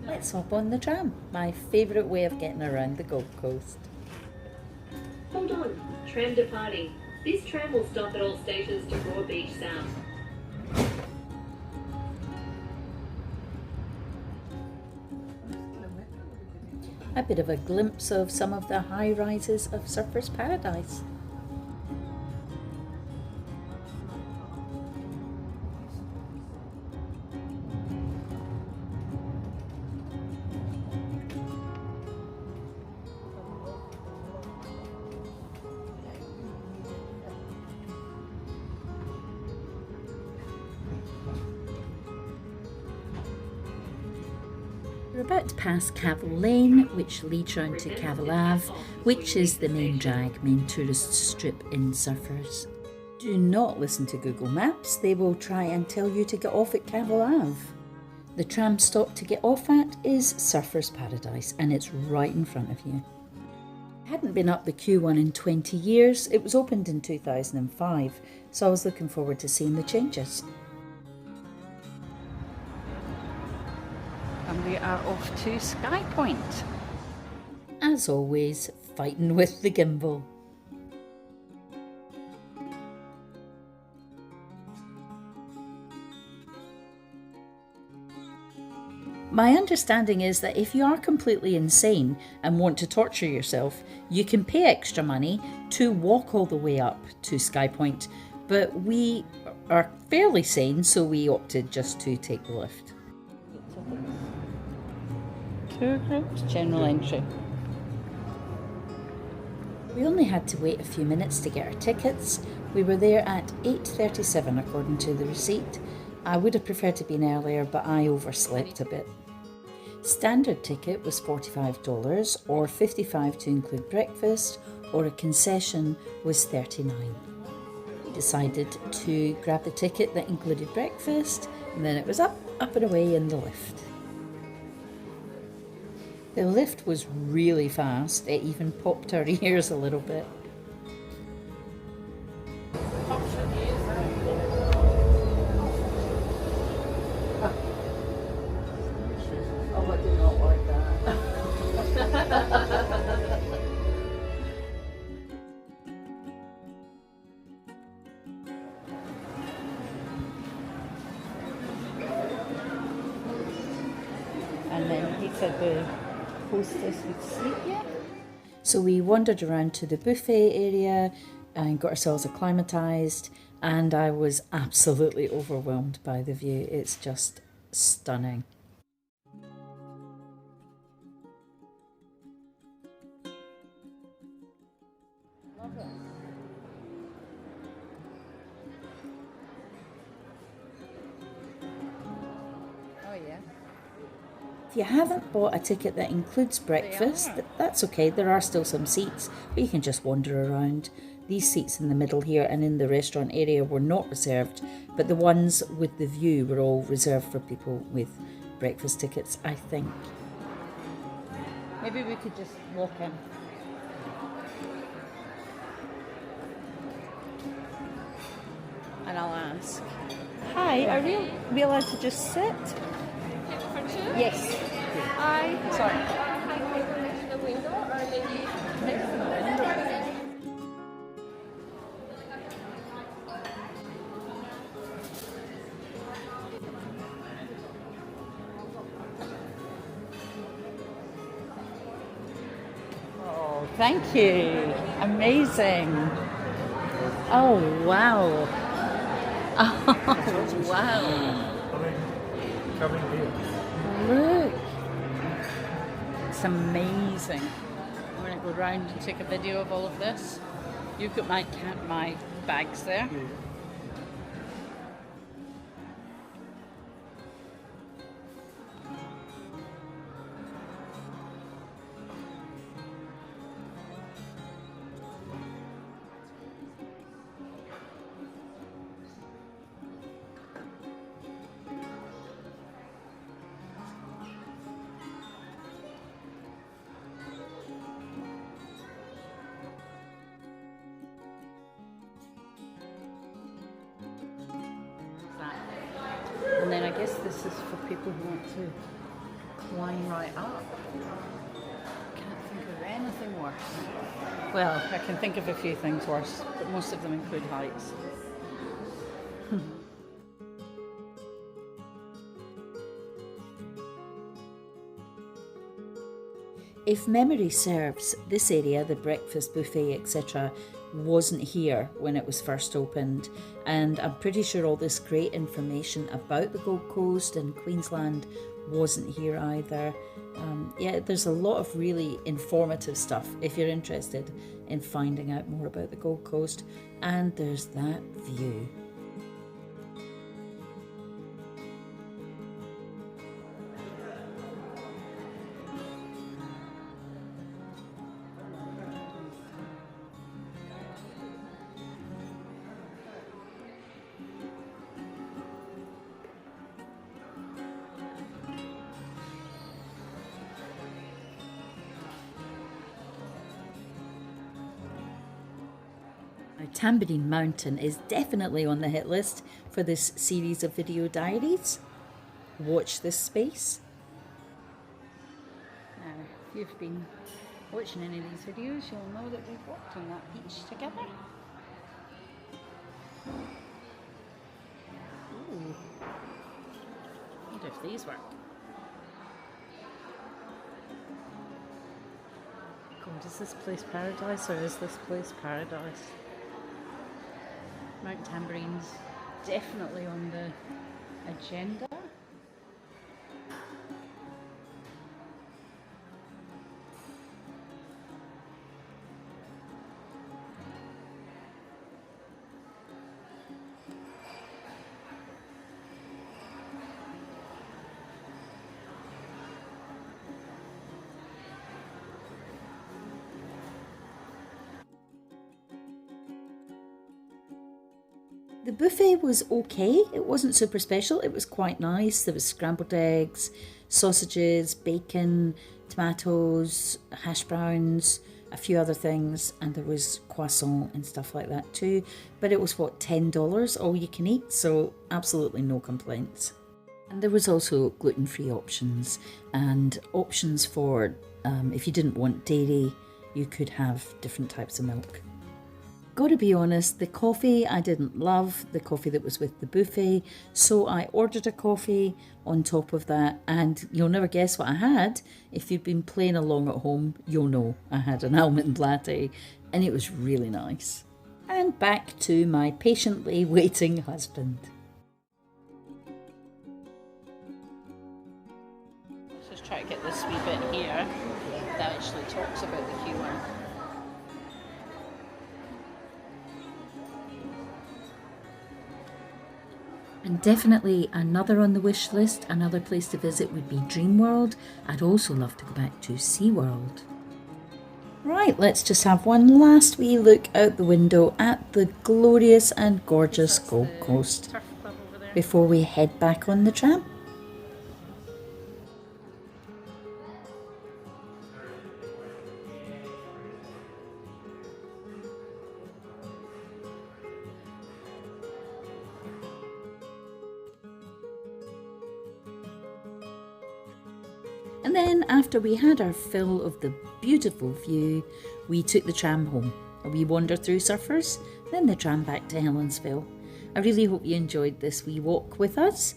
Let's hop on the tram, my favourite way of getting around the Gold Coast. Hold on, tram departing. This tram will stop at all stations to Raw Beach South. A bit of a glimpse of some of the high rises of Surfers Paradise. We're about to pass Cavill Lane, which leads round to Cavill Ave, which is the main drag, main tourist strip in Surfers. Do not listen to Google Maps, they will try and tell you to get off at Cavill Ave. The tram stop to get off at is Surfers Paradise, and it's right in front of you. I hadn't been up the Q1 in 20 years, it was opened in 2005, so I was looking forward to seeing the changes. And we are off to Skypoint. As always, fighting with the gimbal. My understanding is that if you are completely insane and want to torture yourself, you can pay extra money to walk all the way up to Skypoint, but we are fairly sane, so we opted just to take the lift. 2 groups, general entry. We only had to wait a few minutes to get our tickets. We were there at 8:37 according to the receipt. I would have preferred to be earlier, but I overslept a bit. Standard ticket was $45 or $55 to include breakfast, or a concession was $39. We decided to grab the ticket that included breakfast, and then it was up and away in the lift. The lift was really fast, it even popped our ears a little bit. Oh, I do not like that. And then he said the hostess would sleep yet. So we wandered around to the buffet area and got ourselves acclimatised, and I was absolutely overwhelmed by the view. It's just stunning. Love it. Oh yeah. If you haven't bought a ticket that includes breakfast, that's okay, there are still some seats, but you can just wander around. These seats in the middle here and in the restaurant area were not reserved, but the ones with the view were all reserved for people with breakfast tickets, I think. Maybe we could just walk in. And I'll ask, hi, are we allowed to just sit? For two? Yes. Sorry. Next to the window or maybe Next to the window. Oh, thank you. Amazing. Oh, wow. Oh, wow. Coming here. Look. It's amazing. I'm going to go round and take a video of all of this. You've got my bags there. And then I guess this is for people who want to line right up. Can't think of anything worse. Well, I can think of a few things worse, but most of them include heights. If memory serves, this area, the breakfast buffet, etc., wasn't here when it was first opened, and I'm pretty sure all this great information about the Gold Coast and Queensland wasn't here either. Yeah, there's a lot of really informative stuff if you're interested in finding out more about the Gold Coast, and there's that view. Now, Tambourine Mountain is definitely on the hit list for this series of video diaries. Watch this space. Now, if you've been watching any of these videos, you'll know that we've walked on that beach together. Ooh. I wonder if these work. God, is this place paradise or is this place paradise? Mount Tambourine's definitely on the agenda. The buffet was okay. It wasn't super special. It was quite nice. There was scrambled eggs, sausages, bacon, tomatoes, hash browns, a few other things, and there was croissant and stuff like that too. But it was, what, $10 all you can eat, so absolutely no complaints. And there was also gluten-free options and options for if you didn't want dairy, you could have different types of milk. Gotta be honest, the coffee I didn't love, the coffee that was with the buffet, so I ordered a coffee on top of that, and you'll never guess what I had. If you've been playing along at home, you'll know I had an almond latte, and it was really nice. And back to my patiently waiting husband. Let's just try to get this wee bit here that actually talks about the Q1. And definitely another on the wish list, another place to visit would be Dreamworld. I'd also love to go back to SeaWorld. Right, let's just have one last wee look out the window at the glorious and gorgeous Gold Coast before we head back on the tram. And then after we had our fill of the beautiful view, we took the tram home. A wee wander through Surfers, then the tram back to Helensville. I really hope you enjoyed this wee walk with us.